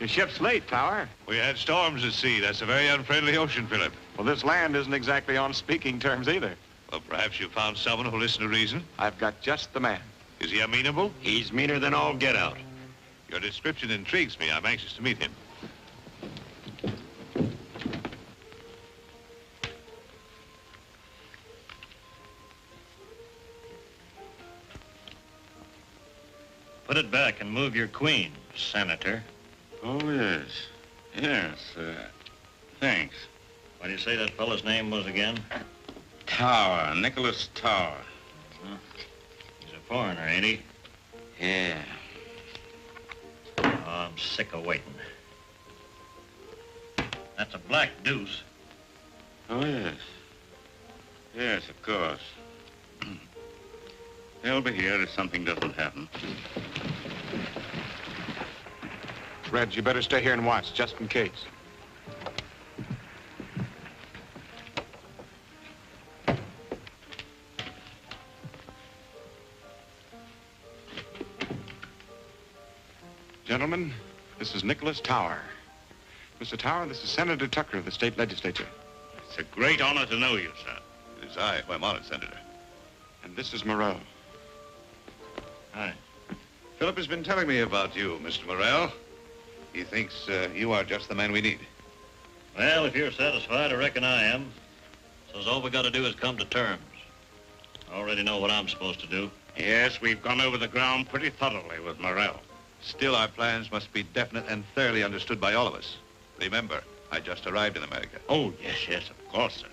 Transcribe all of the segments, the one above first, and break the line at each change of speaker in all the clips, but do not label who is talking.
Your ship's late, Tower.
We had storms at sea. That's a very unfriendly ocean, Philip.
Well, this land isn't exactly on speaking terms either.
Well, perhaps you found someone who'll listen to reason.
I've got just the man.
Is he amenable?
He's meaner than all get out.
Your description intrigues me. I'm anxious to meet him.
Put it back and move your queen, Senator.
Oh, yes. Yes, thanks.
What do you say that fellow's name was again?
Tower, Nicholas Tower.
He's a foreigner, ain't he?
Yeah.
Oh, I'm sick of waiting. That's a black deuce.
Oh, yes. Yes, of course. They'll be here if something doesn't happen.
Red, you better stay here and watch, just in case. Gentlemen, this is Nicholas Tower. Mr. Tower, this is Senator Tucker of the state legislature.
It's a great honor to know you, sir.
It is I who am honored, Senator.
And this is Morrell.
Hi.
Philip has been telling me about you, Mr. Morrell. He thinks you are just the man we need.
Well, if you're satisfied, I reckon I am. So all we got to do is come to terms. I already know what I'm supposed to do.
Yes, we've gone over the ground pretty thoroughly with Morrell.
Still, our plans must be definite and thoroughly understood by all of us. Remember, I just arrived in America.
Oh, yes, of course, sir.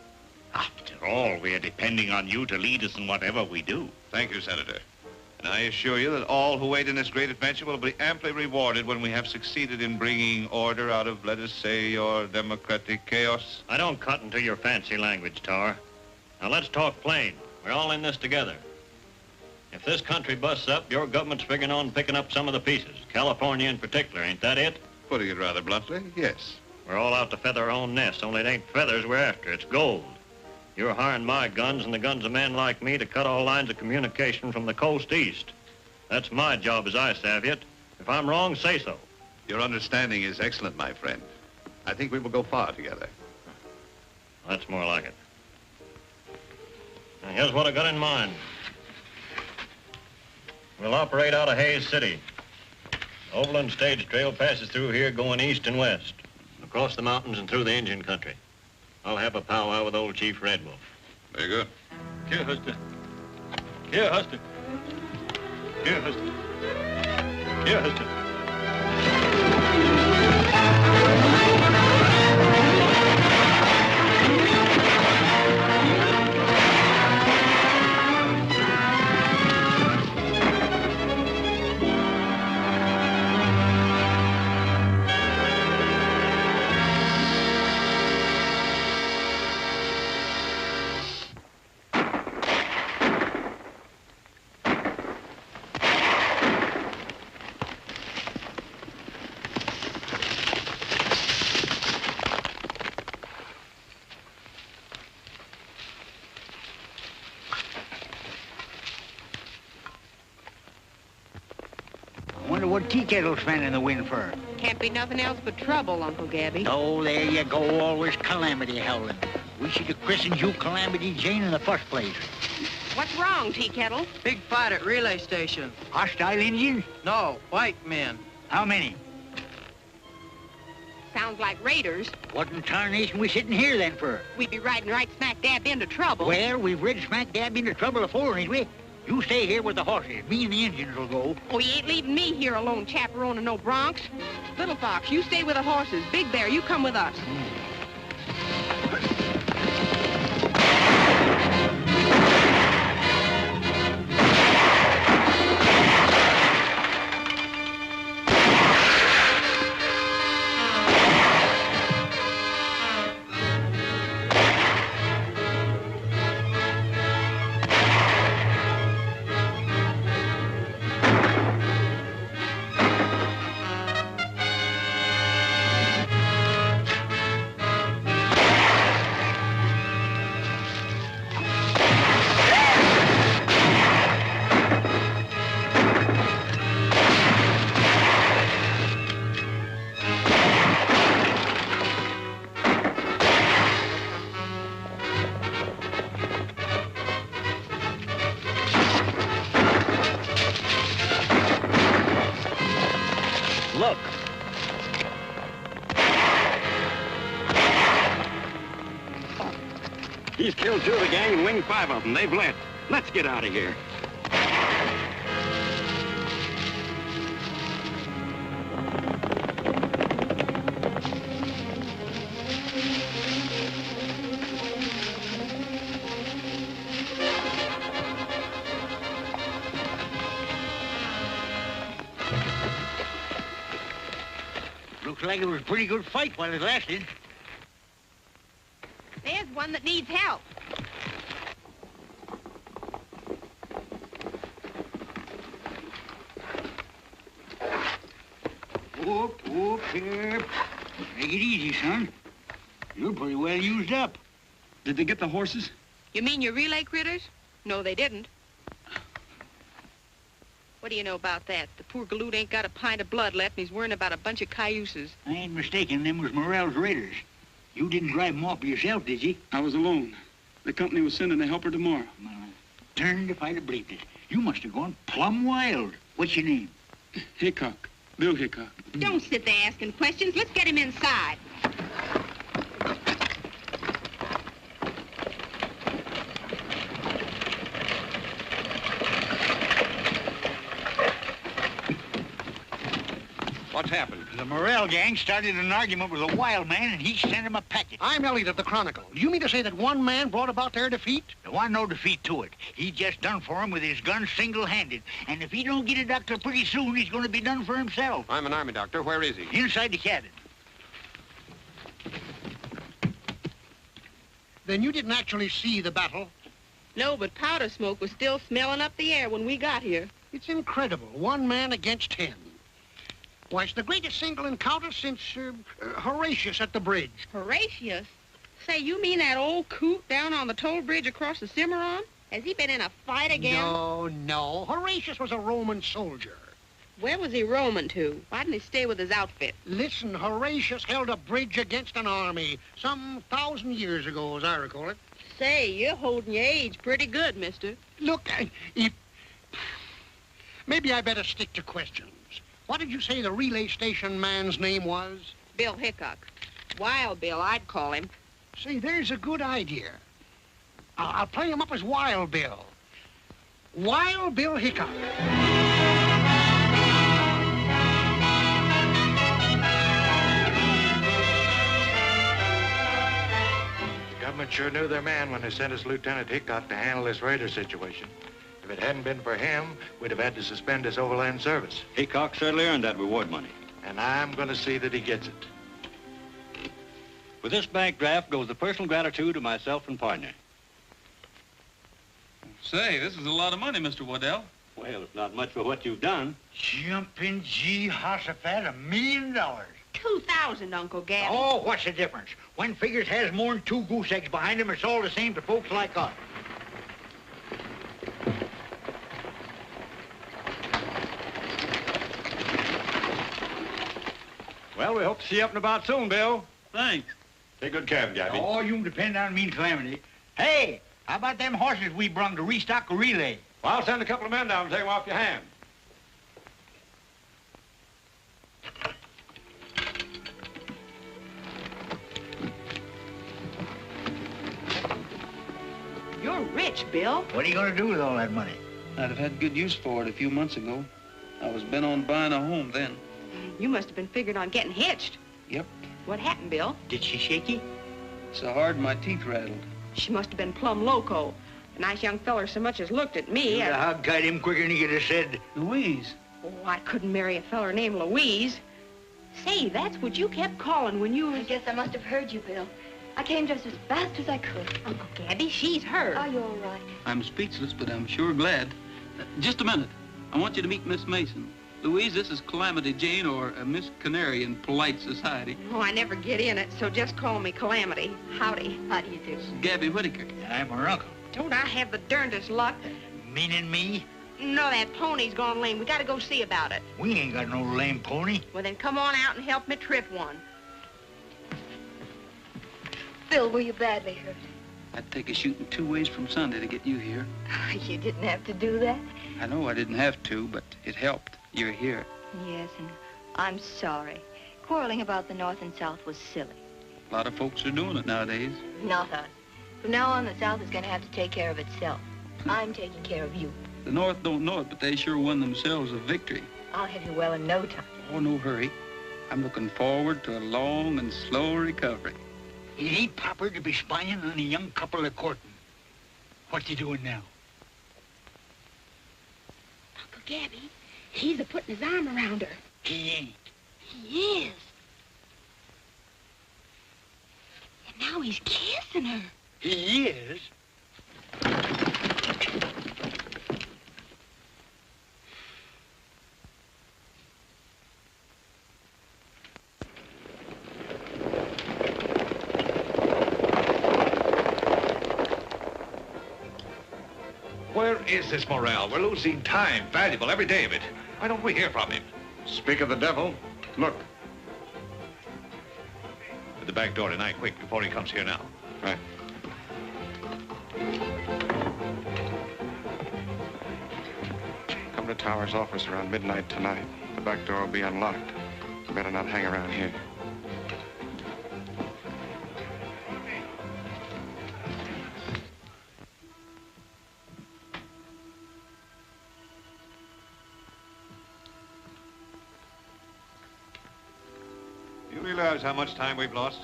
After all, we are depending on you to lead us in whatever we do.
Thank you, Senator. And I assure you that all who wait in this great adventure will be amply rewarded when we have succeeded in bringing order out of, let us say, your democratic chaos.
I don't cut into your fancy language, Tower. Now let's talk plain. We're all in this together. If this country busts up, your government's figuring on picking up some of the pieces. California in particular, ain't that it?
Putting it rather bluntly, yes.
We're all out to feather our own nest, only it ain't feathers we're after, it's gold. You're hiring my guns and the guns of men like me to cut all lines of communication from the coast east. That's my job as I savvy it. If I'm wrong, say so.
Your understanding is excellent, my friend. I think we will go far together.
That's more like it. Now, here's what I got in mind. We'll operate out of Hayes City. The Overland Stage Trail passes through here going east and west, across the mountains and through the Indian country. I'll have a powwow with old Chief Red Wolf.
Very good.
Here, Huster. Here, Huster. Here, Huster. Here, Huster.
What tea kettle's fanning the wind for?
Can't be nothing else but trouble, Uncle Gabby.
Oh, there you go, always calamity howling. We should have christened you Calamity Jane in the first place.
What's wrong, Tea Kettle?
Big fight at relay station.
Hostile Indians?
No, white men.
How many?
Sounds like raiders.
What in tarnation we sitting here then for?
We'd be riding right smack dab into trouble.
Well, we've rid smack dab into trouble before, ain't we? You stay here with the horses. Me and the Indians will go.
Oh, you ain't leaving me here alone chaperoning no broncs. Little Fox, you stay with the horses. Big Bear, you come with us.
He's killed 2 of the gang and winged 5 of them. They've left. Let's get out of here.
Looks like it was a pretty good fight while it lasted.
There's one that needs help.
Whoop, whoop, here. Take it easy, son. You're pretty well used up.
Did they get the horses?
You mean your relay critters? No, they didn't. What do you know about that? The poor galoot ain't got a pint of blood left, and he's worrying about a bunch of cayuses.
I ain't mistaken, them was Morrell's raiders. You didn't drive them off by yourself, did you?
I was alone. The company was sending a helper tomorrow.
Well, turned if I'd have believed it. You must have gone plumb wild. What's your name?
Hickok. Bill Hickok.
Don't sit there asking questions. Let's get him inside.
What's happened?
The Morrell gang started an argument with a wild man, and he sent him a packet.
I'm Elliot of the Chronicle. Do you mean to say that one man brought about their defeat?
There wasn't no defeat to it. He just done for him with his gun single-handed. And if he don't get a doctor pretty soon, he's going to be done for himself.
I'm an army doctor. Where is he?
Inside the cabin.
Then you didn't actually see the battle?
No, but powder smoke was still smelling up the air when we got here.
It's incredible. 1 man against 10. Why, it's the greatest single encounter since Horatius at the bridge.
Horatius? Say, you mean that old coot down on the toll bridge across the Cimarron? Has he been in a fight again?
No. Horatius was a Roman soldier.
Where was he roaming to? Why didn't he stay with his outfit?
Listen, Horatius held a bridge against an army some 1,000 years ago, as I recall it.
Say, you're holding your age pretty good, mister.
Look, maybe I better stick to questions. What did you say the relay station man's name was?
Bill Hickok. Wild Bill, I'd call him.
Say, there's a good idea. I'll play him up as Wild Bill. Wild Bill Hickok.
The government sure knew their man when they sent us Lieutenant Hickok to handle this raider situation. If it hadn't been for him, we'd have had to suspend his overland service.
Hickok certainly earned that reward money.
And I'm going to see that he gets it.
With this bank draft goes the personal gratitude of myself and partner.
Say, this is a lot of money, Mr. Waddell.
Well, it's not much for what you've done.
Jumping Jehoshaphat, $1 million.
2,000, Uncle Gabby.
Oh, what's the difference? One figures has more than 2 goose eggs behind him. It's all the same to folks like us.
Well, we hope to see you up and about soon, Bill.
Thanks.
Take good care of him, Gabby.
Oh, you can depend on me and Calamity. Hey, how about them horses we brung to restock a relay?
Well, I'll send a couple of men down and take them off your hand.
You're rich, Bill.
What are you going to do with all that money?
I'd have had good use for it a few months ago. I was bent on buying a home then.
You must have been figuring on getting hitched.
Yep.
What happened, Bill?
Did she shake you?
So hard my teeth rattled.
She must have been plumb loco. A nice young feller so much as looked at me.
You'd have hog-tied him quicker than he could have said.
Louise.
Oh, I couldn't marry a feller named Louise. Say, that's what you kept calling when you was...
I guess I must have heard you, Bill. I came just as fast as I could.
Uncle Gabby, she's hurt.
Are you all right?
I'm speechless, but I'm sure glad. Just a minute. I want you to meet Miss Mason. Louise, this is Calamity Jane, or Miss Canary in polite society.
Oh, I never get in it, so just call me Calamity. Howdy.
How do you do?
Gabby Whittaker.
I'm her uncle.
Don't I have the darndest luck?
Meaning me?
No, that pony's gone lame. We gotta go see about it.
We ain't got no lame pony.
Well, then come on out and help me trip one.
Bill, were you badly hurt?
I'd take a shooting 2 ways from Sunday to get you here.
You didn't have to do that.
I know I didn't have to, but it helped. You're here.
Yes, and I'm sorry. Quarreling about the North and South was silly.
A lot of folks are doing it nowadays.
Not us. From now on, the South is going to have to take care of itself. I'm taking care of you.
The North don't know it, but they sure won themselves a victory.
I'll have you well in no time.
Oh, no hurry. I'm looking forward to a long and slow recovery.
It ain't proper to be spying on a young couple of courting. What you doing now?
Uncle Gabby, he's a-putting his arm around her.
He ain't.
He is. And now he's kissing her.
He is?
Where is this Morrell? We're losing time, valuable, every day of it. Why don't we hear from him?
Speak of the devil. Look.
At the back door tonight, quick, before he comes here now.
Right. Come to Tower's office around midnight tonight. The back door will be unlocked. You better not hang around here.
You realize how much time we've lost?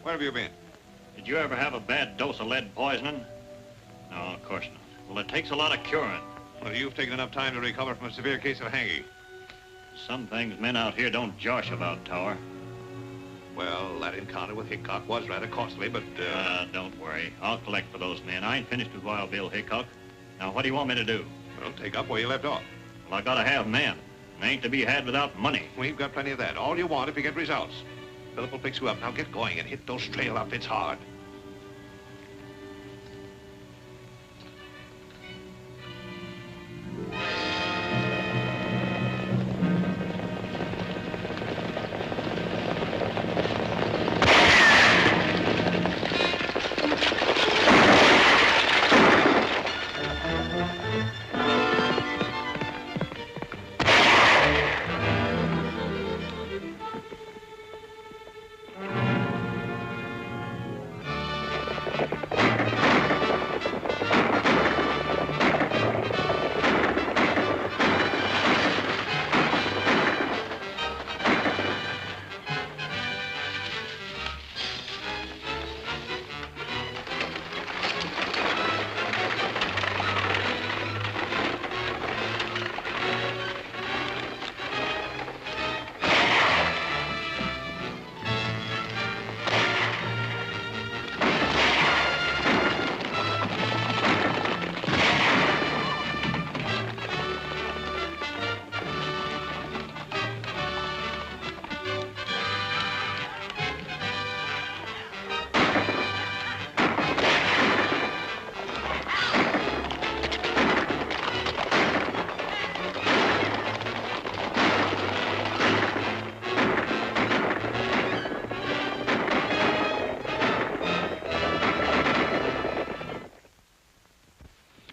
Where have you been?
Did you ever have a bad dose of lead poisoning? No, of course not. Well, it takes a lot of curing.
Well, you've taken enough time to recover from a severe case of hanging.
Some things men out here don't josh about, Tower.
Well, that encounter with Hickok was rather costly, but,
Don't worry. I'll collect for those men. I ain't finished with Wild Bill Hickok. Now, what do you want me to do?
Well, take up where you left off.
Well, I gotta have men. They ain't to be had without money.
We've got plenty of that. All you want if you get results. Philip will fix you up. Now get going and hit those trail outfits hard.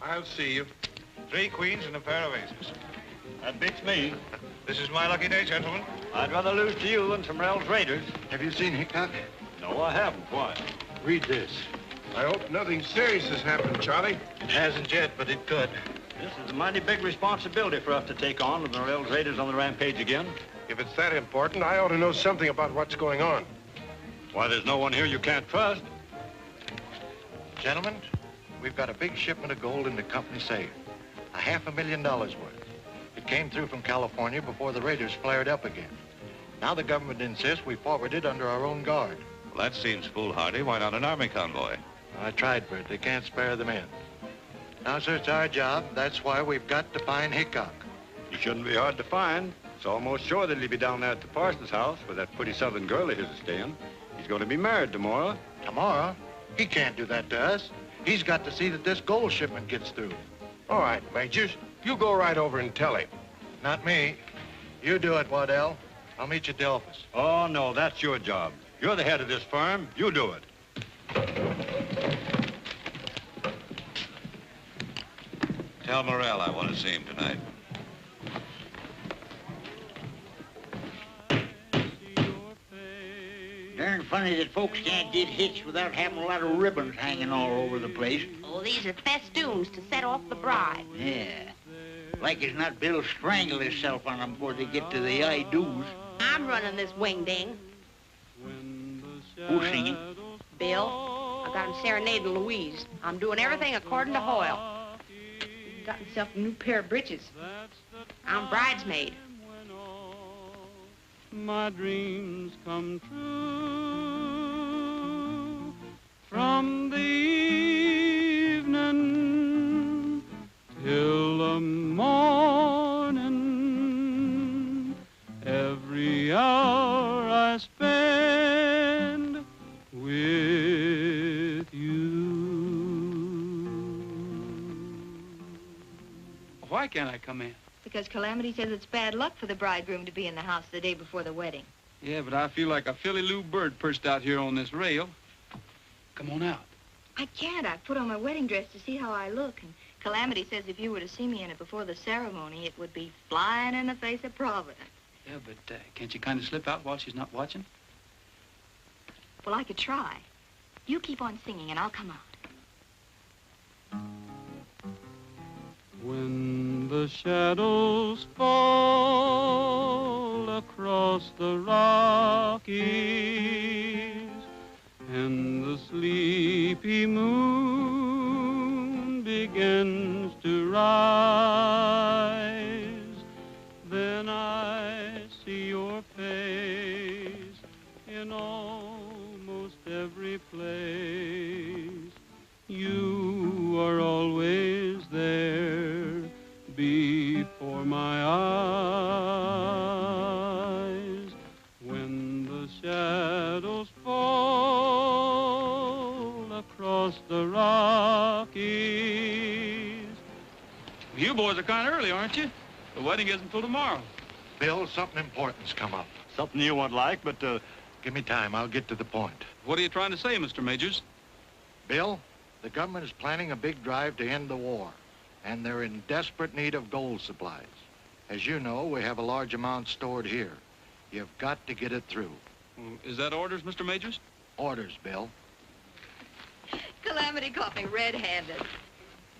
I'll see you.
3 queens and a pair of aces.
That beats me.
This is my lucky day, gentlemen.
I'd rather lose to you than some Rell's Raiders.
Have you seen Hickok?
No, I haven't. Why?
Read this. I hope nothing serious has happened, Charlie.
It hasn't yet, but it could.
This is a mighty big responsibility for us to take on with the Rell's Raiders on the rampage again.
If it's that important, I ought to know something about what's going on.
Why, there's no one here you can't trust.
Gentlemen, we've got a big shipment of gold in the company safe. $500,000 worth. It came through from California before the raiders flared up again. Now the government insists we forward it under our own guard.
Well, that seems foolhardy. Why not an army convoy?
I tried for it. They can't spare the men. Now, sir, it's our job. That's why we've got to find Hickok.
He shouldn't be hard to find. It's almost sure that he'll be down there at the parson's house with that pretty southern girl of his is staying. He's going to be married tomorrow.
Tomorrow? He can't do that to us. He's got to see that this gold shipment gets through.
All right, Majors. You go right over and tell him.
Not me. You do it, Waddell. I'll meet you at the office.
Oh, no, that's your job. You're the head of this firm. You do it.
Tell Morrell I want to see him tonight.
Darn funny funny that folks can't get hitched without having a lot of ribbons hanging all over the place.
Oh, these are festoons to set off the bride.
Yeah. Like as not, Bill strangle himself on them before they get to the I-do's.
I'm running this wing-ding.
Who's singing?
Bill, I got him serenading Louise. I'm doing everything according to Hoyle. He's got himself a new pair of breeches. I'm bridesmaid.
My dreams come true from the evening till the morning. Every hour I spend with you.
Why can't I come in?
Because Calamity says it's bad luck for the bridegroom to be in the house the day before the wedding.
Yeah, but I feel like a Philly Lou bird perched out here on this rail. Come on out.
I can't. I put on my wedding dress to see how I look, and Calamity says if you were to see me in it before the ceremony, it would be flying in the face of Providence.
Yeah, but can't you kind of slip out while she's not watching?
Well, I could try. You keep on singing, and I'll come out.
When the shadows fall across the Rockies and the sleepy moon begins to rise, then I see your face in almost every place. You are always there before my eyes. When the shadows fall across the Rockies.
You boys are kind of early, aren't you? The wedding isn't till tomorrow.
Bill, something important's come up.
Something you won't like, but
Give me time. I'll get to the point.
What are you trying to say, Mr. Majors?
Bill, the government is planning a big drive to end the war, and they're in desperate need of gold supplies. As you know, we have a large amount stored here. You've got to get it through.
Is that orders, Mr. Majors?
Orders, Bill.
Calamity caught me red-handed.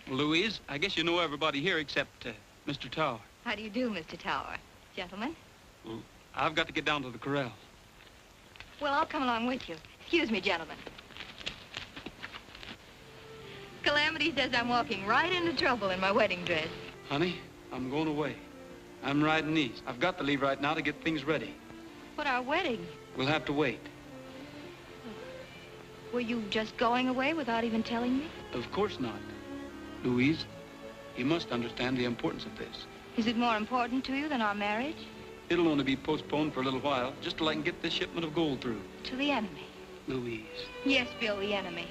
Louise, I guess you know everybody here except Mr. Tower.
How do you do, Mr. Tower? Gentlemen?
I've got to get down to the corral.
Well, I'll come along with you. Excuse me, gentlemen. Calamity says I'm walking right into trouble in my wedding dress.
Honey, I'm going away. I'm riding east. I've got to leave right now to get things ready.
But our wedding?
We'll have to wait.
Were you just going away without even telling me?
Of course not. Louise, you must understand the importance of this.
Is it more important to you than our marriage?
It'll only be postponed for a little while, just till I can get this shipment of gold through.
To the enemy?
Louise.
Yes, Bill, the enemy.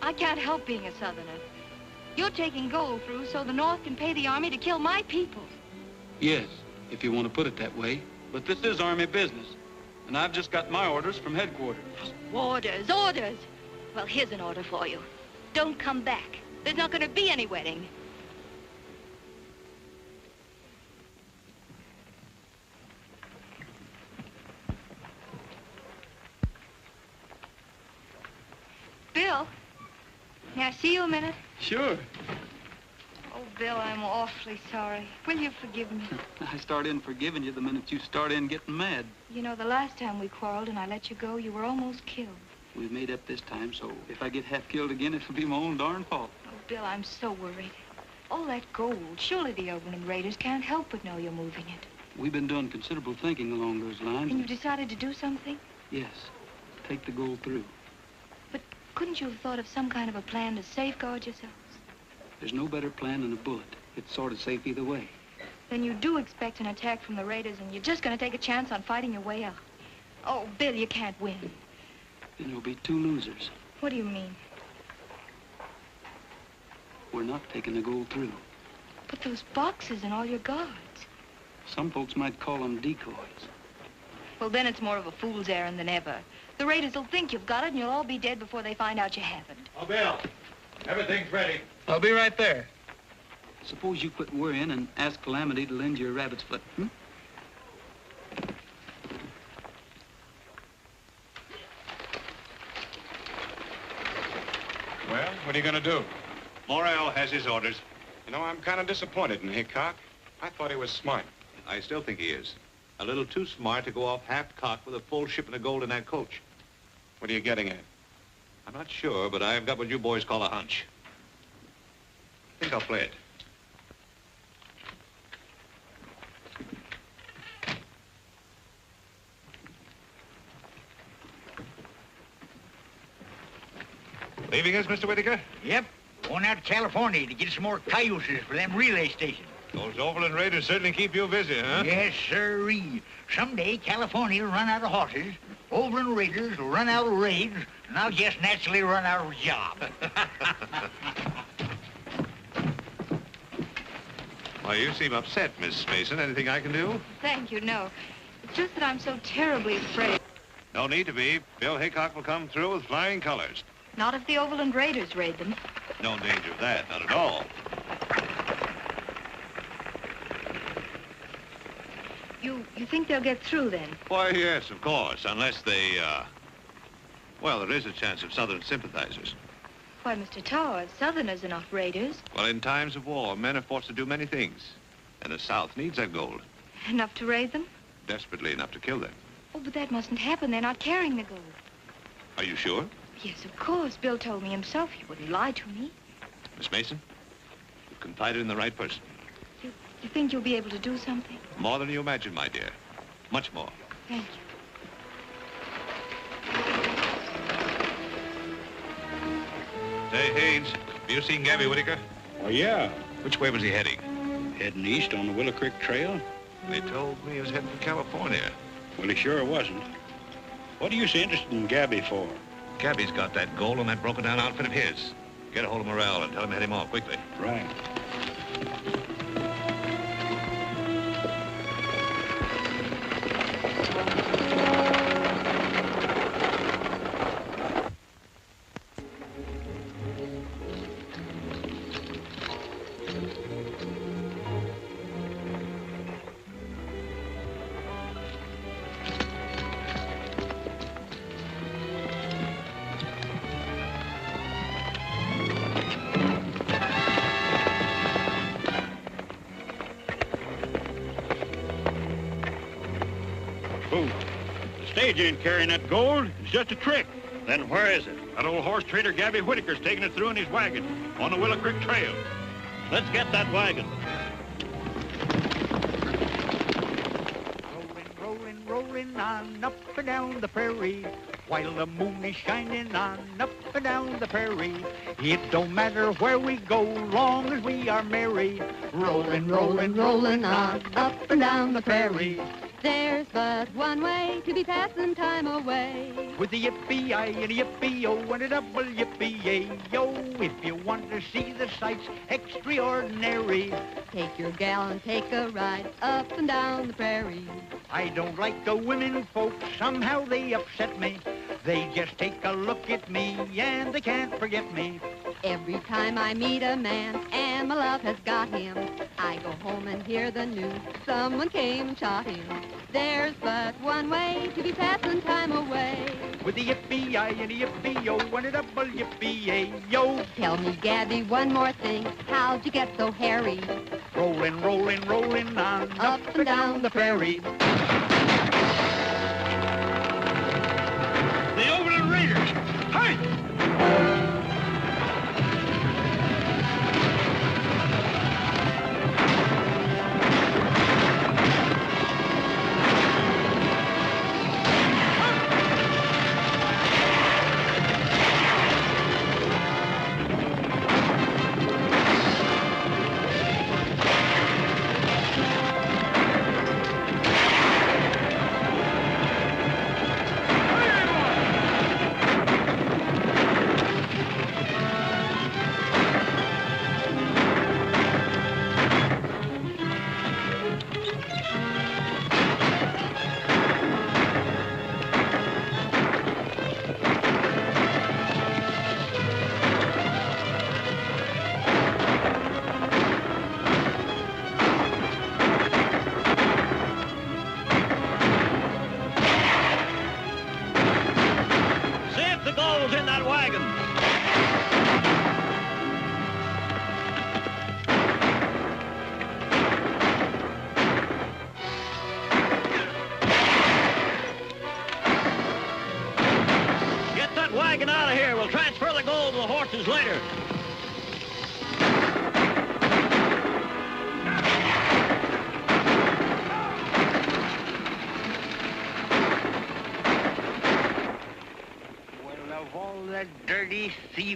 I can't help being a Southerner. You're taking gold through so the North can pay the Army to kill my people.
Yes, if you want to put it that way. But this is Army business, and I've just got my orders from headquarters.
Orders, orders. Well, here's an order for you. Don't come back. There's not going to be any wedding. Bill, may I see you a minute?
Sure.
Oh, Bill, I'm awfully sorry. Will you forgive me?
I start in forgiving you the minute you start in getting mad.
You know, the last time we quarreled and I let you go, you were almost killed.
We've made up this time, so if I get half killed again, it'll be my own darn fault.
Oh, Bill, I'm so worried. All that gold, surely the Oberlin Raiders can't help but know you're moving it.
We've been doing considerable thinking along those lines.
And you decided to do something?
Yes. Take the gold through.
But couldn't you have thought of some kind of a plan to safeguard yourselves?
There's no better plan than a bullet. It's sort of safe either way.
Then you do expect an attack from the Raiders, and you're just going to take a chance on fighting your way out. Oh, Bill, you can't win.
Then there'll be two losers.
What do you mean?
We're not taking the gold through.
But those boxes and all your guards.
Some folks might call them decoys.
Well, then it's more of a fool's errand than ever. The Raiders will think you've got it, and you'll all be dead before they find out you haven't.
Oh, Bill, everything's ready.
I'll be right there. Suppose you quit worrying and ask Calamity to lend you a rabbit's foot,
are you going to do?
Morrell has his orders.
You know, I'm kind of disappointed in Hickok. I thought he was smart.
I still think he is. A little too smart to go off half-cocked with a full shipment of gold in that coach.
What are you getting at?
I'm not sure, but I've got what you boys call a hunch. I think I'll play it. Leaving us, Mr. Whittaker?
Yep. Going out to California to get some more cayuses for them relay stations.
Those Overland Raiders certainly keep you busy, huh?
Yes, sirree. Someday California will run out of horses, Overland Raiders will run out of raids, and I'll just naturally run out of a job.
Why, you seem upset, Miss Mason. Anything I can do?
Thank you, no. It's just that I'm so terribly afraid.
No need to be. Bill Hickok will come through with flying colors.
Not if the Overland Raiders raid them.
No danger of that, not at all.
You think they'll get through, then?
Why, yes, of course, unless they, well, there is a chance of Southern sympathizers.
Why, Mr. Towers, Southerners are not raiders.
Well, in times of war, men are forced to do many things. And the South needs that gold.
Enough to raid them?
Desperately enough to kill them.
Oh, but that mustn't happen. They're not carrying the gold.
Are you sure?
Yes, of course. Bill told me himself. He wouldn't lie to me.
Miss Mason, you've confided in the right person.
You think you'll be able to do something?
More than you imagine, my dear. Much more.
Thank you.
Say, Haynes, have you seen Gabby Whittaker?
Oh, yeah.
Which way was he heading?
Heading east on the Willow Creek Trail?
They told me he was heading for California.
Well, he sure wasn't. What are you so interested in Gabby for?
Gabby's got that gold on that broken-down outfit of his. Get a hold of Morrell and tell him to head him off quickly.
Right.
Stage ain't carrying that gold. It's just a trick. Then where is it? That old horse trader Gabby Whittaker's taking it through in his wagon on the Willow Creek Trail. Let's get that wagon.
Rolling, rolling on up and down the prairie, while the moon is shining on up and down the prairie. It don't matter where we go, long as we are merry. Rolling, rolling, rolling on up and down the prairie.
There's but one way to be passing time away.
With a yippee-I and a yippee-o and a double yippee-yay-yo. If you want to see the sights extraordinary,
take your gal and take a ride up and down the prairie.
I don't like the women folks, somehow they upset me. They just take a look at me and they can't forget me.
Every time I meet a man and my love has got him, I go home and hear the news, someone came and shot him. There's but one way to be passing time away.
With a yippee-I and a yippee-o and a double yippee-yay-yo.
Tell me, Gabby, one more thing, how'd you get so hairy?
Rolling, rolling, rolling on up and down the prairie.
The Overland Raiders! Hey!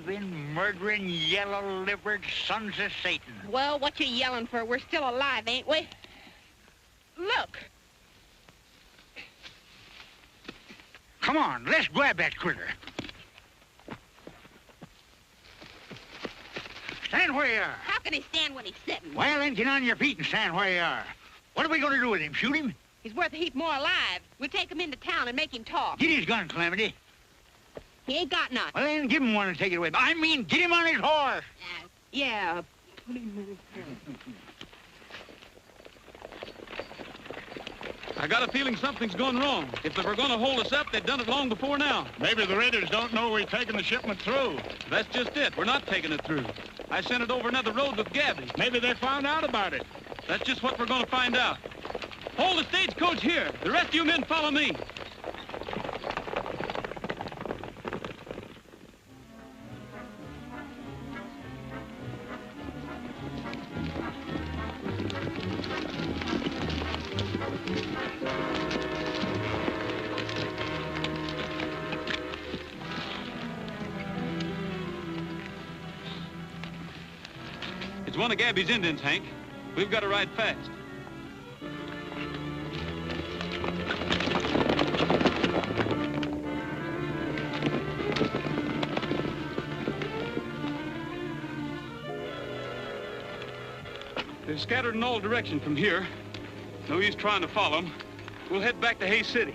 thieving, murdering, yellow-livered sons of Satan.
Well, what you yelling for? We're still alive, ain't we? Look.
Come on, let's grab that critter. Stand where you are.
How can he stand when he's sitting?
Well, then get on your feet and stand where you are. What are we going to do with him? Shoot him?
He's worth a heap more alive. We'll take him into town and make him talk.
Get his gun, Calamity.
He ain't got none.
Well, then give him one and take it away. I mean, get him on his horse.
Yeah. Put him in his
I got a feeling something's going wrong. If they were going to hold us up, they'd done it long before now.
Maybe the raiders don't know we're taking the shipment through.
That's just it. We're not taking it through. I sent it over another road with Gabby.
Maybe they found out about it.
That's just what we're going to find out. Hold the stagecoach here. The rest of you men follow me. It's one of Gabby's Indians, Hank. We've got to ride fast. They're scattered in all directions from here. No use trying to follow them. We'll head back to Hays City.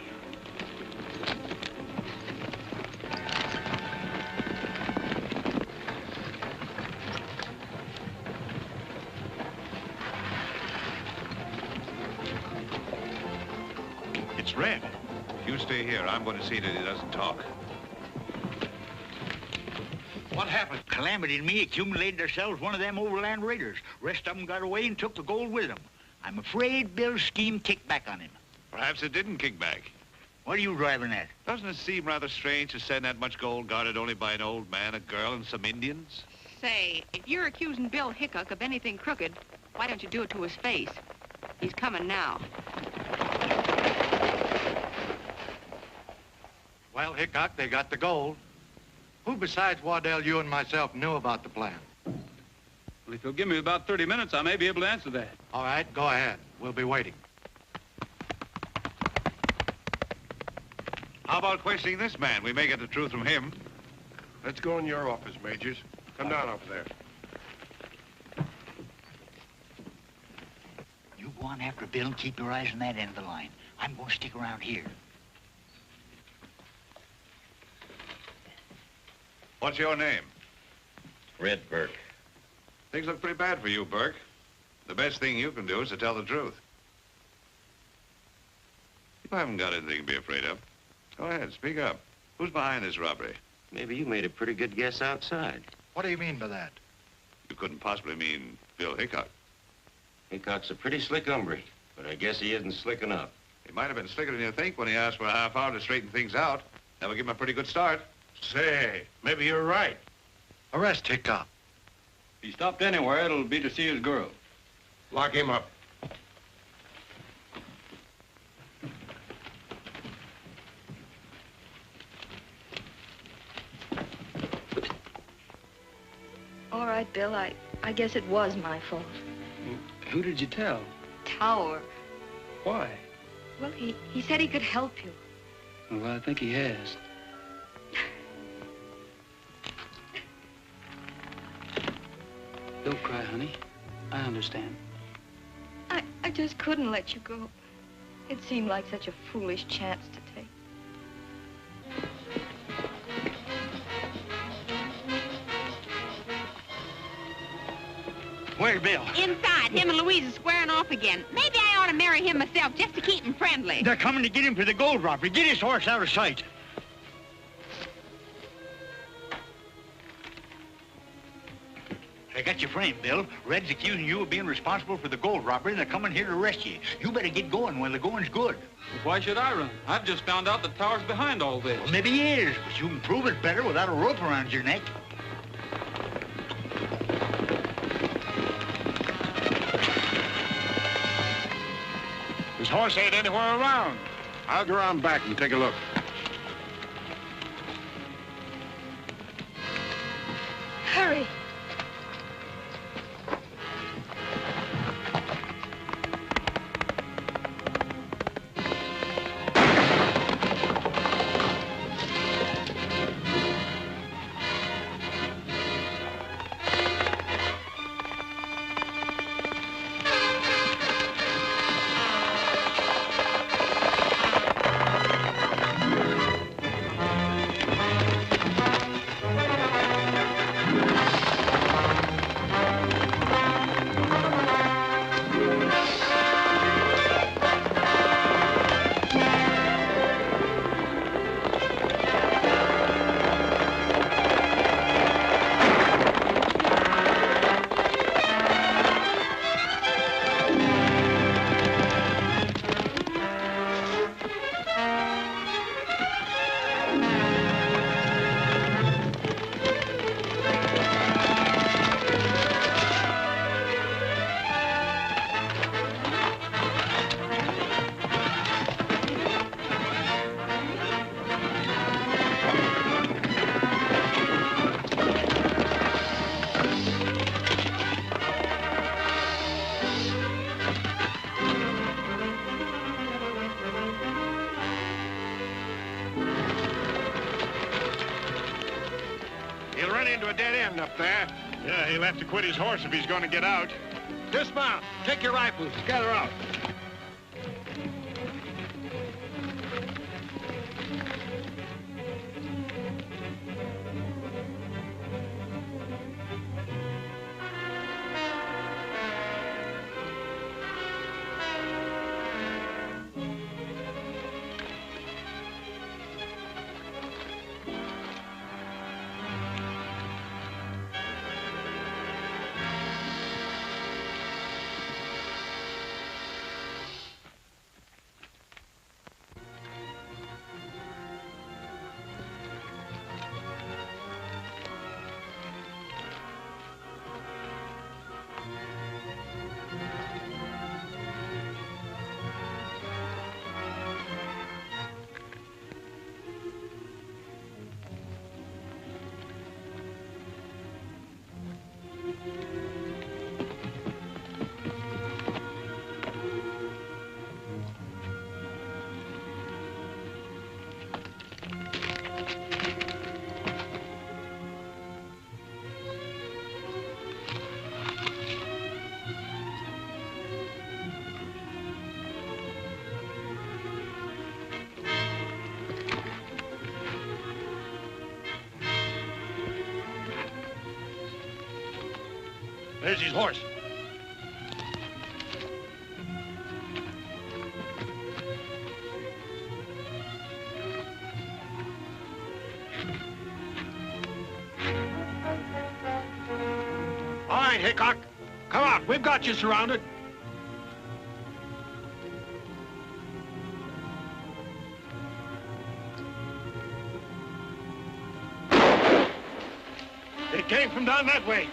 It's Red. You stay here. I'm going to see that he doesn't talk.
What happened? Calamity and me accumulated ourselves one of them overland raiders. Rest of them got away and took the gold with them. I'm afraid Bill's scheme kicked back on him.
Perhaps it didn't kick back.
What are you driving at?
Doesn't it seem rather strange to send that much gold guarded only by an old man, a girl, and some Indians?
Say, if you're accusing Bill Hickok of anything crooked, why don't you do it to his face? He's coming now.
Well, Hickok, they got the gold. Who besides Waddell, you and myself knew about the plan?
Well, if you'll give me about 30 minutes, I may be able to answer that.
All right, go ahead. We'll be waiting.
How about questioning this man? We may get the truth from him.
Let's go in your office, Majors. Come down over there.
You go on after Bill and keep your eyes on that end of the line. I'm going to stick around here.
What's your name?
Red Burke.
Things look pretty bad for you, Burke. The best thing you can do is to tell the truth. You haven't got anything to be afraid of. Go ahead, speak up. Who's behind this robbery?
Maybe you made a pretty good guess outside.
What do you mean by that?
You couldn't possibly mean Bill Hickok.
Hickok's a pretty slick hombre, but I guess he isn't slick enough.
He might have been slicker than you think when he asked for a half hour to straighten things out. That would give him a pretty good start.
Say, maybe you're right.
Arrest Hickok.
If he stopped anywhere, it'll be to see his girl.
Lock him up.
All right, Bill, I guess it was my fault.
Who did you tell?
Tower.
Why?
Well, he said he could help you.
Well, I think he has. Don't cry, honey. I understand.
I just couldn't let you go. It seemed like such a foolish chance to take.
Where's Bill?
Inside. Him and Louise are squaring off again. Maybe I ought to marry him myself just to keep him friendly.
They're coming to get him for the gold robbery. Get his horse out of sight. I got your frame, Bill. Red's accusing you of being responsible for the gold robbery, and they're coming here to arrest you. You better get going while the going's good.
Why should I run? I've just found out that Tower's behind all this.
Well, maybe he is, but you can prove it better without a rope around your neck.
His horse ain't anywhere around. I'll go around back and take a look.
there. Yeah, he'll have to quit his horse if he's going to get out.
Dismount. Take your rifles. Gather out.
There's his horse.
All right, Hickok. Come out. We've got you surrounded.
They came from down that way.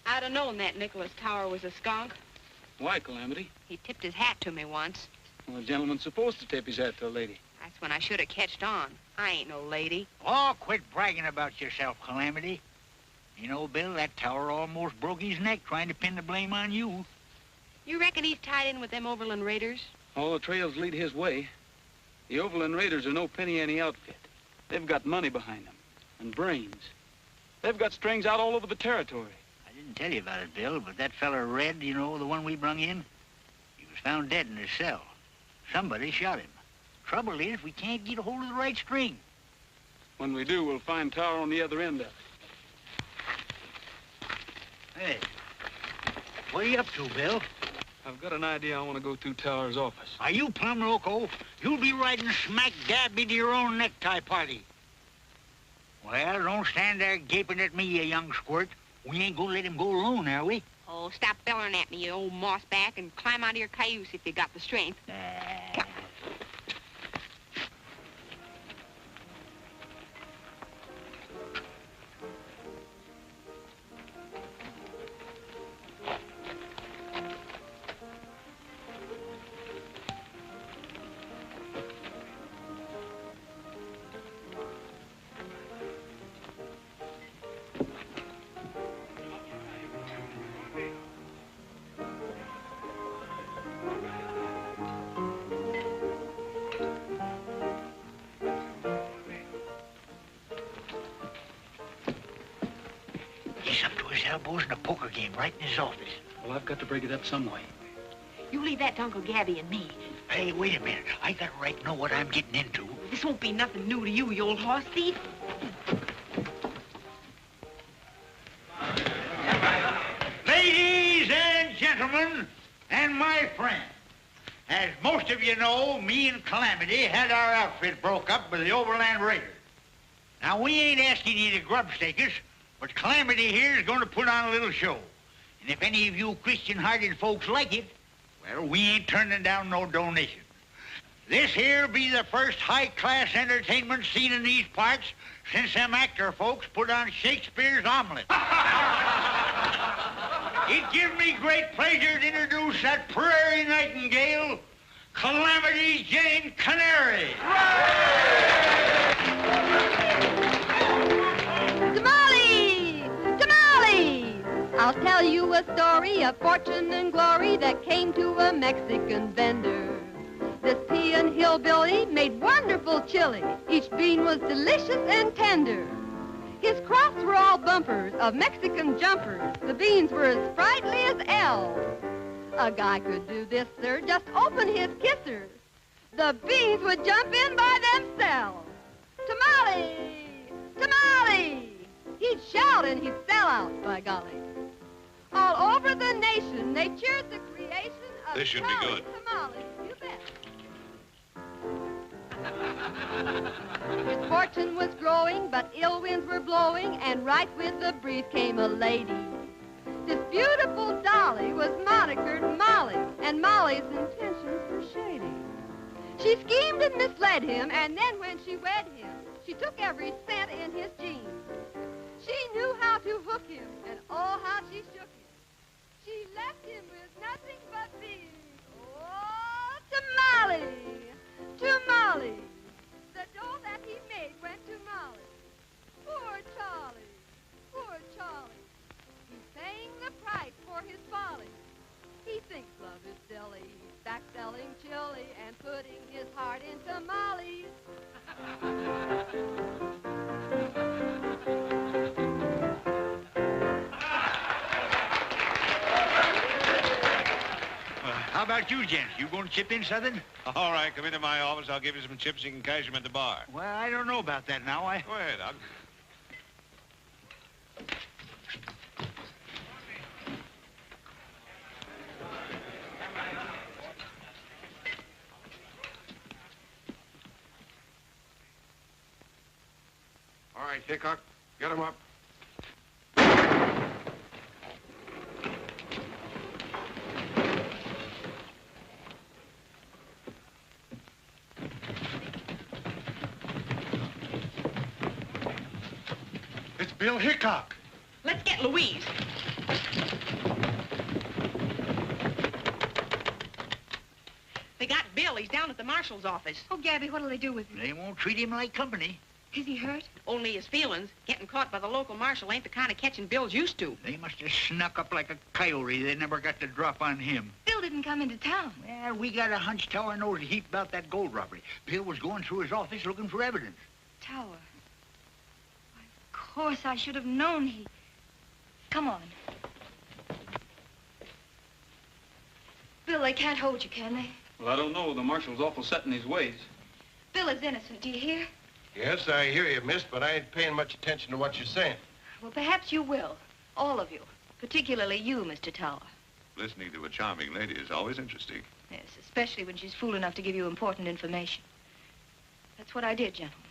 I'd have known that Nicholas Tower was a skunk.
Why, Calamity?
He tipped his hat to me once.
Well, a gentleman's supposed to tip his hat to a lady.
That's when I should have catched on. I ain't no lady.
Oh, quit bragging about yourself, Calamity. You know, Bill, that tower almost broke his neck trying to pin the blame on you.
You reckon he's tied in with them Overland Raiders?
All the trails lead his way. The Overland Raiders are no penny-ante outfit. They've got money behind them, and brains. They've got strings out all over the territory.
I didn't tell you about it, Bill, but that feller Red, you know, the one we brung in, he was found dead in his cell. Somebody shot him. Trouble is, we can't get a hold of the right string.
When we do, we'll find Tower on the other end of it.
Hey, what are you up to, Bill?
I've got an idea I want to go to Tower's office.
Are you plumb loco? You'll be riding smack dab into your own necktie party. Well, don't stand there gaping at me, you young squirt. We ain't gonna let him go alone, are we?
Oh, stop bellering at me, you old mossback, and climb out of your cayuse if you got the strength.
Elbows in a poker game right in his office.
Well, I've got to break it up some way.
You leave that to Uncle Gabby and me.
Hey, wait a minute. I got a right to know what I'm getting into.
This won't be nothing new to you, you old horse thief.
gentlemen, and my friend. As most of you know, me and Calamity had our outfit broke up by the Overland Raiders. Now, we ain't asking you to grub-stake us, but Calamity here is going to put on a little show. And if any of you Christian-hearted folks like it, well, we ain't turning down no donation. This here be the first high-class entertainment seen in these parts since them actor folks put on Shakespeare's Omelette. It gives me great pleasure to introduce that prairie nightingale, Calamity Jane Canary.
Tamales! Tamales! I'll tell you a story of fortune and glory that came to a Mexican vendor. This peon hillbilly made wonderful chili. Each bean was delicious and tender. His crops were all bumpers of Mexican jumpers. The beans were as sprightly as elves. A guy could do this, sir, just open his kisser. The beans would jump in by themselves. Tamale! Tamale! He'd shout and he'd sell out, by golly. All over the nation, they cheered the creation of
This should be good.
tamales. You bet. His fortune was growing, but ill winds were blowing, and right with the breeze came a lady. This beautiful dolly was monikered Molly, and Molly's intentions were shady. She schemed and misled him, and then when she wed him, she took every cent in his jeans. She knew how to hook him, and oh, how she shook him. She left him with nothing but beans. Oh, tamale! Tamale! The dough that he made went to Molly. Poor Charlie! Poor Charlie! He's paying the price for his folly. He thinks love is silly. He's back selling chili and putting his heart in tamales.
How about you, gents? You going to chip in something?
All right, come into my office. I'll give you some chips. You can cash them at the bar.
Well, I don't know about that now.
Go ahead.
All right, Hickok, get him up.
It's Bill Hickok.
Let's get Louise. They got Bill. He's down at the marshal's office.
Oh, Gabby, what'll they do with him?
They won't treat him like company.
Is he hurt?
Only his feelings. Getting caught by the local marshal ain't the kind of catching Bill's used to.
They must have snuck up like a coyote. They never got the drop on him.
Bill didn't come into town.
Well, we got a hunch Tower knows a heap about that gold robbery. Bill was going through his office looking for evidence.
Tower. Why, of course, I should have known he... Come on. Bill, they can't hold you, can they?
Well, I don't know. The marshal's awful set in his ways.
Bill is innocent, do you hear?
Yes, I hear you, miss, but I ain't paying much attention to what you're saying.
Well, perhaps you will. All of you. Particularly you, Mr. Tower.
Listening to a charming lady is always interesting.
Yes, especially when she's fool enough to give you important information. That's what I did, gentlemen.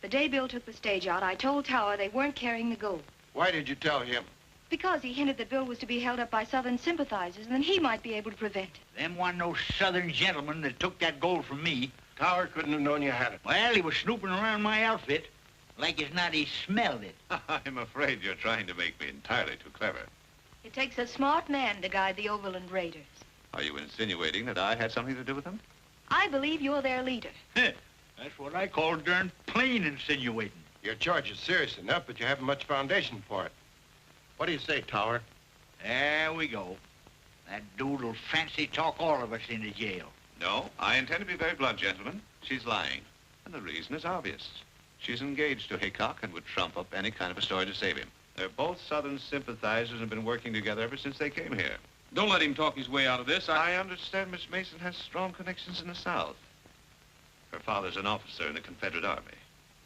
The day Bill took the stage out, I told Tower they weren't carrying the gold.
Why did you tell him?
Because he hinted that Bill was to be held up by Southern sympathizers, and then he might be able to prevent it.
Them one those Southern gentlemen that took that gold from me.
Tower couldn't have known you had it.
Well, he was snooping around my outfit. Like as not, he smelled it.
I'm afraid you're trying to make me entirely too clever.
It takes a smart man to guide the Overland Raiders.
Are you insinuating that I had something to do with them?
I believe you're their leader.
That's what I call darn plain insinuating.
Your charge is serious enough, but you haven't much foundation for it. What do you say, Tower?
There we go. That dude'll fancy talk all of us into jail.
No, I intend to be very blunt, gentlemen. She's lying. And the reason is obvious. She's engaged to Hickok and would trump up any kind of a story to save him. They're both Southern sympathizers and have been working together ever since they came here.
Don't let him talk his way out of this.
I understand Miss Mason has strong connections in the South. Her father's an officer in the Confederate Army.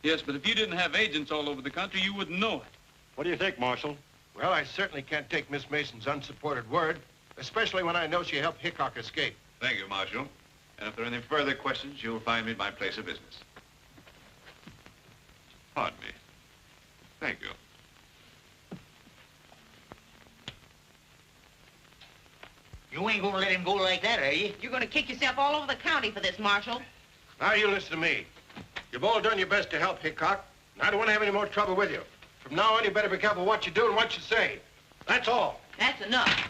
Yes, but if you didn't have agents all over the country, you wouldn't know it.
What do you think, Marshal? Well, I certainly can't take Miss Mason's unsupported word.
especially when I know she helped Hickok escape.
Thank you, Marshal. And if there are any further questions, you'll find me at my place of business. Pardon me. Thank you.
You ain't gonna let him go like that, are you?
You're gonna kick yourself all over the county for this, Marshal.
Now you listen to me. You've all done your best to help Hickok, and I don't want to have any more trouble with you. From now on, you better be careful what you do and what you say. That's all.
That's enough.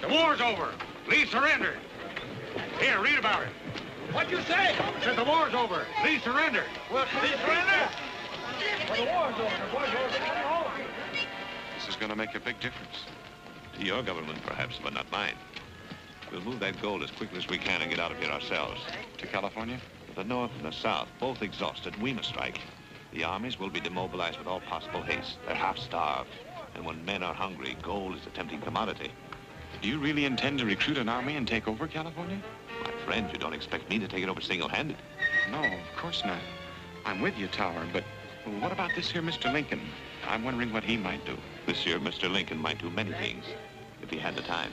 The war's over. Lee surrendered. Here, read about it. What'd you say? Said the war's over. Lee surrendered. Well, Lee surrendered? Well, the war's over. The war's over.
This is going to make a big difference.
To your government, perhaps, but not mine. We'll move that gold as quickly as we can and get out of here ourselves.
To California?
The North and the South, both exhausted. We must strike. The armies will be demobilized with all possible haste. They're half-starved. And when men are hungry, gold is a tempting commodity.
Do you really intend to recruit an army and take over California?
My friend, you don't expect me to take it over single-handed.
No, of course not. I'm with you, Tower, but what about this here Mr. Lincoln? I'm wondering what he might do.
This here Mr. Lincoln might do many things, if he had the time.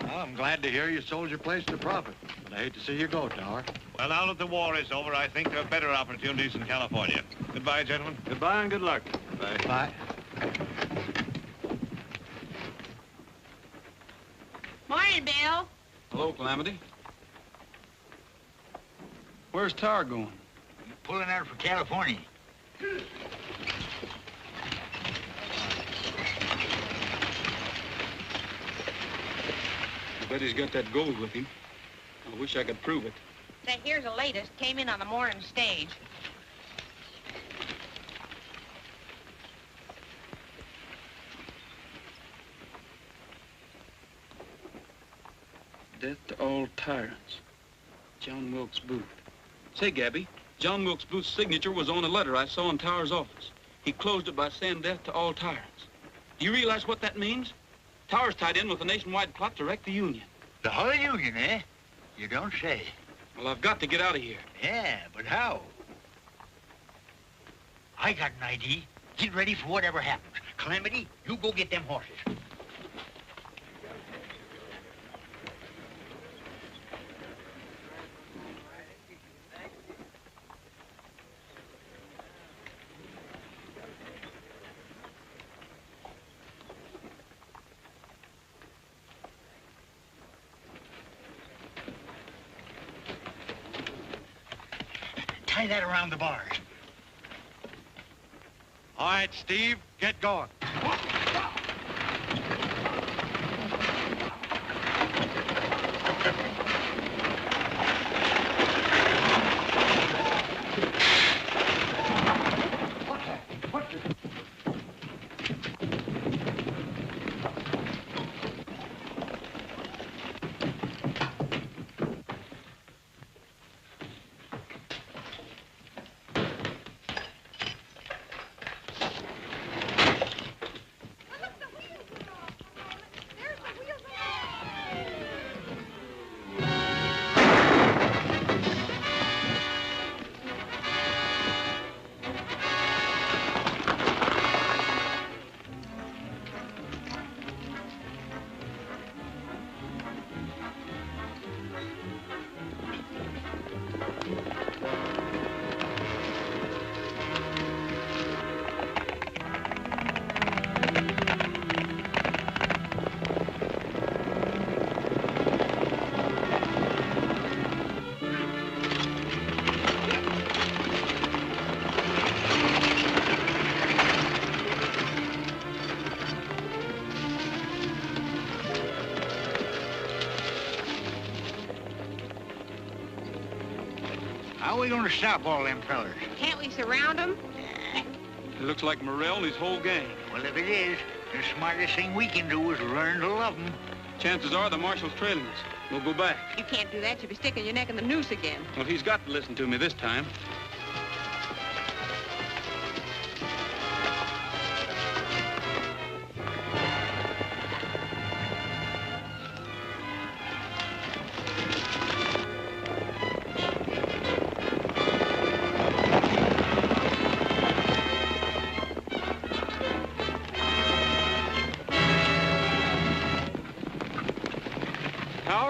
Well, I'm glad to hear you sold your place to profit, but I hate to see you go, Tower.
Well, now that the war is over, I think there are better opportunities in California. Goodbye, gentlemen.
Goodbye and good luck.
Bye.
Bye.
Morning, Bill.
Hello, Calamity. Where's Tower going?
Pulling out for California.
I bet he's got that gold with him. I wish I could prove it.
Say, here's the latest. Came in on the morning stage.
Death to all tyrants. John Wilkes Booth. Say, Gabby, John Wilkes Booth's signature was on a letter I saw in Tower's office. He closed it by saying death to all tyrants. Do you realize what that means? Tower's tied in with a nationwide plot to wreck the Union.
The whole Union, eh? You don't say.
Well, I've got to get out of here.
Yeah, but how? I got an idea. Get ready for whatever happens. Calamity, you go get them horses. Tie that around the bars.
All right, Steve, get going.
How are we gonna stop all them fellers?
Can't we surround them?
It looks like Morrell and his whole gang.
Well, if it is, the smartest thing we can do is learn to love them.
Chances are the marshal's trailing us. We'll go back.
You can't do that. You'll be sticking your neck in the noose again.
Well, he's got to listen to me this time.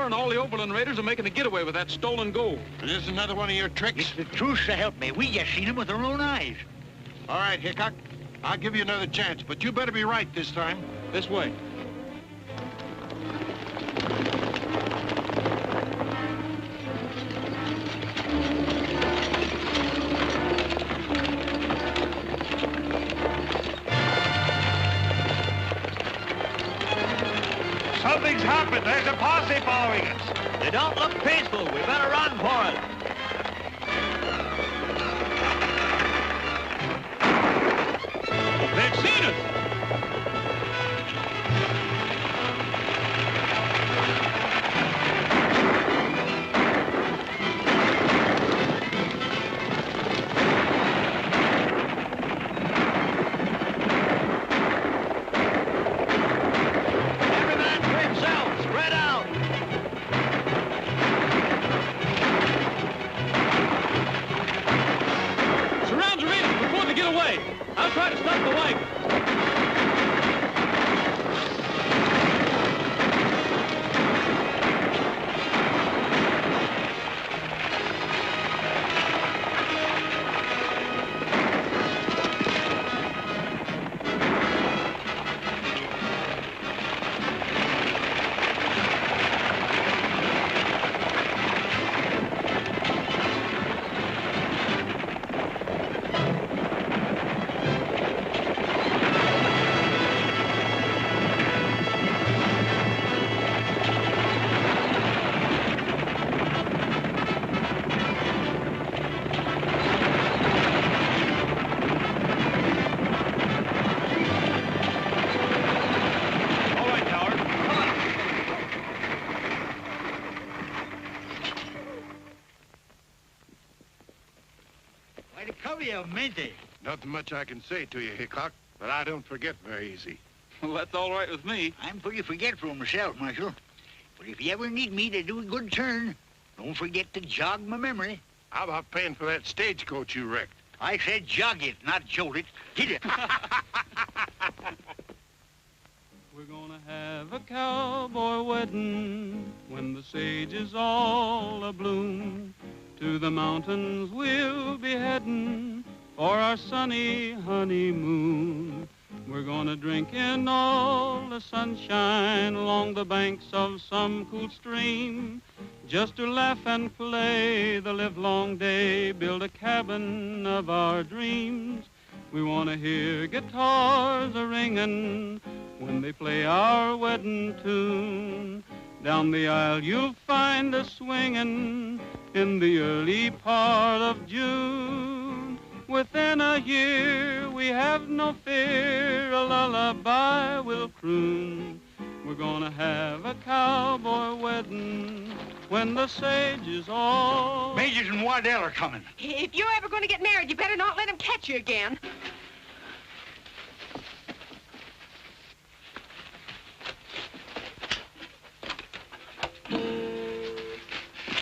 and all the Overland Raiders are making a getaway with that stolen gold.
Is this another one of your tricks?
It's the truth, so help me. We just seen him with our own eyes.
All right, Hickok. I'll give you another chance, but you better be right this time.
This way.
Something's happened. There's a posse following us. They don't look peaceful. We better run for it.
They've seen us. I'll try to stop the wagon.
Nothing much I can say to you, Hickok, but I don't forget very easy.
Well, that's all right with me.
I'm pretty forgetful myself, Marshal. But if you ever need me to do a good turn, don't forget to jog my memory.
How about paying for that stagecoach you wrecked?
I said jog it, not jolt it. Get it.
We're gonna have a cowboy wedding when the sage is all abloom. To the mountains we'll be heading for our sunny honeymoon. We're gonna drink in all the sunshine along the banks of some cool stream, just to laugh and play the livelong day, build a cabin of our dreams. We wanna hear guitars a-ringing when they play our wedding tune. Down the aisle you'll find us swinging in the early part of June. Within a year we have no fear, a lullaby will croon. We're gonna have a cowboy wedding when the sage is all...
Majors and Waddell are coming.
If you're ever going to get married, you better not let him catch you again.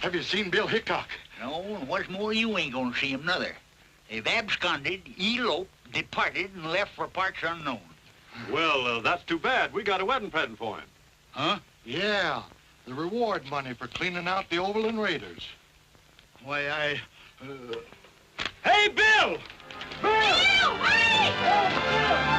Have you seen Bill Hickok?
No, and what's more, you ain't gonna see him, nother. They've absconded, eloped, departed, and left for parts unknown.
Well, that's too bad. We got a wedding present for him.
Huh? Yeah, the reward money for cleaning out the Overland Raiders.
Why,
Hey, Bill!
Bill! Hey!